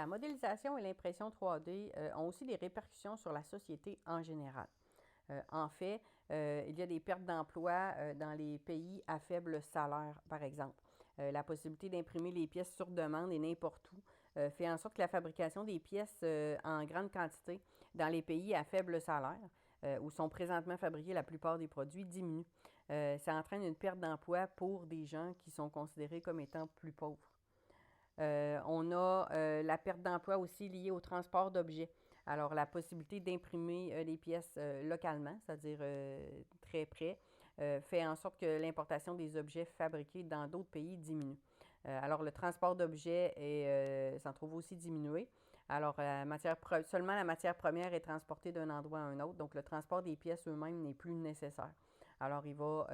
La modélisation et l'impression 3D ont aussi des répercussions sur la société en général. En fait, il y a des pertes d'emplois dans les pays à faible salaire, par exemple. La possibilité d'imprimer les pièces sur demande et n'importe où fait en sorte que la fabrication des pièces en grande quantité dans les pays à faible salaire, où sont présentement fabriqués la plupart des produits, diminue. Ça entraîne une perte d'emploi pour des gens qui sont considérés comme étant plus pauvres. On a la perte d'emploi aussi liée au transport d'objets. Alors, la possibilité d'imprimer les pièces localement, c'est-à-dire très près, fait en sorte que l'importation des objets fabriqués dans d'autres pays diminue. Alors, le transport d'objets s'en trouve aussi diminué. Alors, seulement la matière première est transportée d'un endroit à un autre, donc le transport des pièces eux-mêmes n'est plus nécessaire. Alors, il va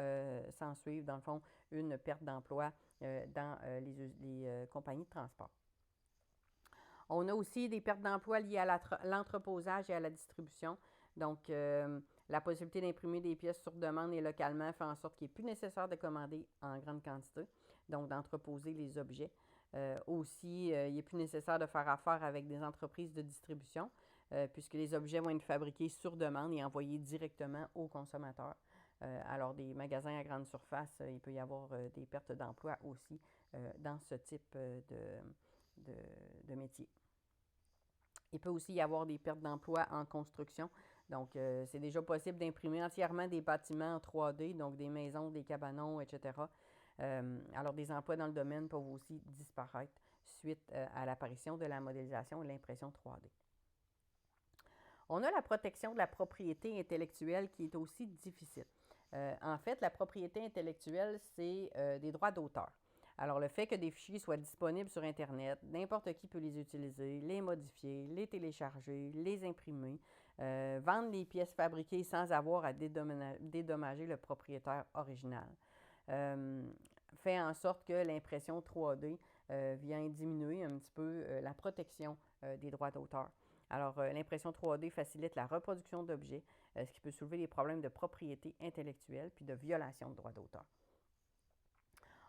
s'en suivre, dans le fond, une perte d'emploi dans les compagnies de transport. On a aussi des pertes d'emploi liées à l'entreposage et à la distribution. Donc, la possibilité d'imprimer des pièces sur demande et localement fait en sorte qu'il n'est plus nécessaire de commander en grande quantité, donc d'entreposer les objets. Aussi, il n'est plus nécessaire de faire affaire avec des entreprises de distribution, puisque les objets vont être fabriqués sur demande et envoyés directement aux consommateurs. Alors, des magasins à grande surface, il peut y avoir des pertes d'emploi aussi dans ce type de métier. Il peut aussi y avoir des pertes d'emploi en construction. Donc, c'est déjà possible d'imprimer entièrement des bâtiments en 3D, donc des maisons, des cabanons, etc. Alors, des emplois dans le domaine peuvent aussi disparaître suite à l'apparition de la modélisation et l'impression 3D. On a la protection de la propriété intellectuelle qui est aussi difficile. En fait, la propriété intellectuelle, c'est des droits d'auteur. Alors, le fait que des fichiers soient disponibles sur Internet, n'importe qui peut les utiliser, les modifier, les télécharger, les imprimer, vendre les pièces fabriquées sans avoir à dédommager le propriétaire original. Fait en sorte que l'impression 3D vient diminuer un petit peu la protection des droits d'auteur. Alors, l'impression 3D facilite la reproduction d'objets, ce qui peut soulever des problèmes de propriété intellectuelle puis de violation de droits d'auteur.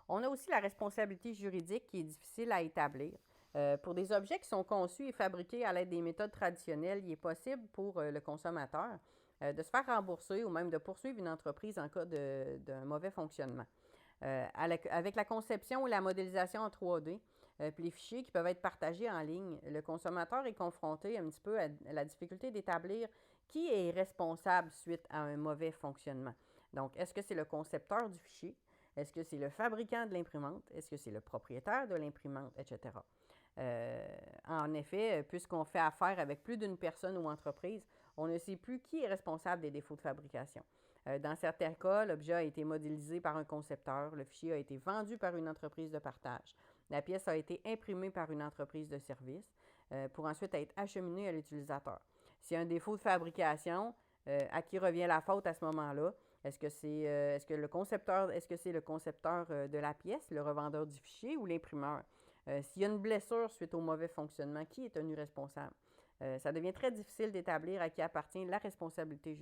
On a aussi la responsabilité juridique qui est difficile à établir. Pour des objets qui sont conçus et fabriqués à l'aide des méthodes traditionnelles, il est possible pour le consommateur de se faire rembourser ou même de poursuivre une entreprise en cas d'un mauvais fonctionnement. Avec la conception et la modélisation en 3D, puis les fichiers qui peuvent être partagés en ligne, le consommateur est confronté un petit peu à la difficulté d'établir qui est responsable suite à un mauvais fonctionnement. Donc, est-ce que c'est le concepteur du fichier? Est-ce que c'est le fabricant de l'imprimante? Est-ce que c'est le propriétaire de l'imprimante, etc.? En effet, puisqu'on fait affaire avec plus d'une personne ou entreprise, on ne sait plus qui est responsable des défauts de fabrication. Dans certains cas, l'objet a été modélisé par un concepteur, le fichier a été vendu par une entreprise de partage, la pièce a été imprimée par une entreprise de service pour ensuite être acheminée à l'utilisateur. S'il y a un défaut de fabrication, à qui revient la faute à ce moment-là? Est-ce que c'est le concepteur de la pièce, le revendeur du fichier ou l'imprimeur? S'il y a une blessure suite au mauvais fonctionnement, qui est tenu responsable? Ça devient très difficile d'établir à qui appartient la responsabilité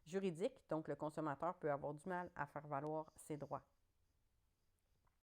juridique, donc le consommateur peut avoir du mal à faire valoir ses droits.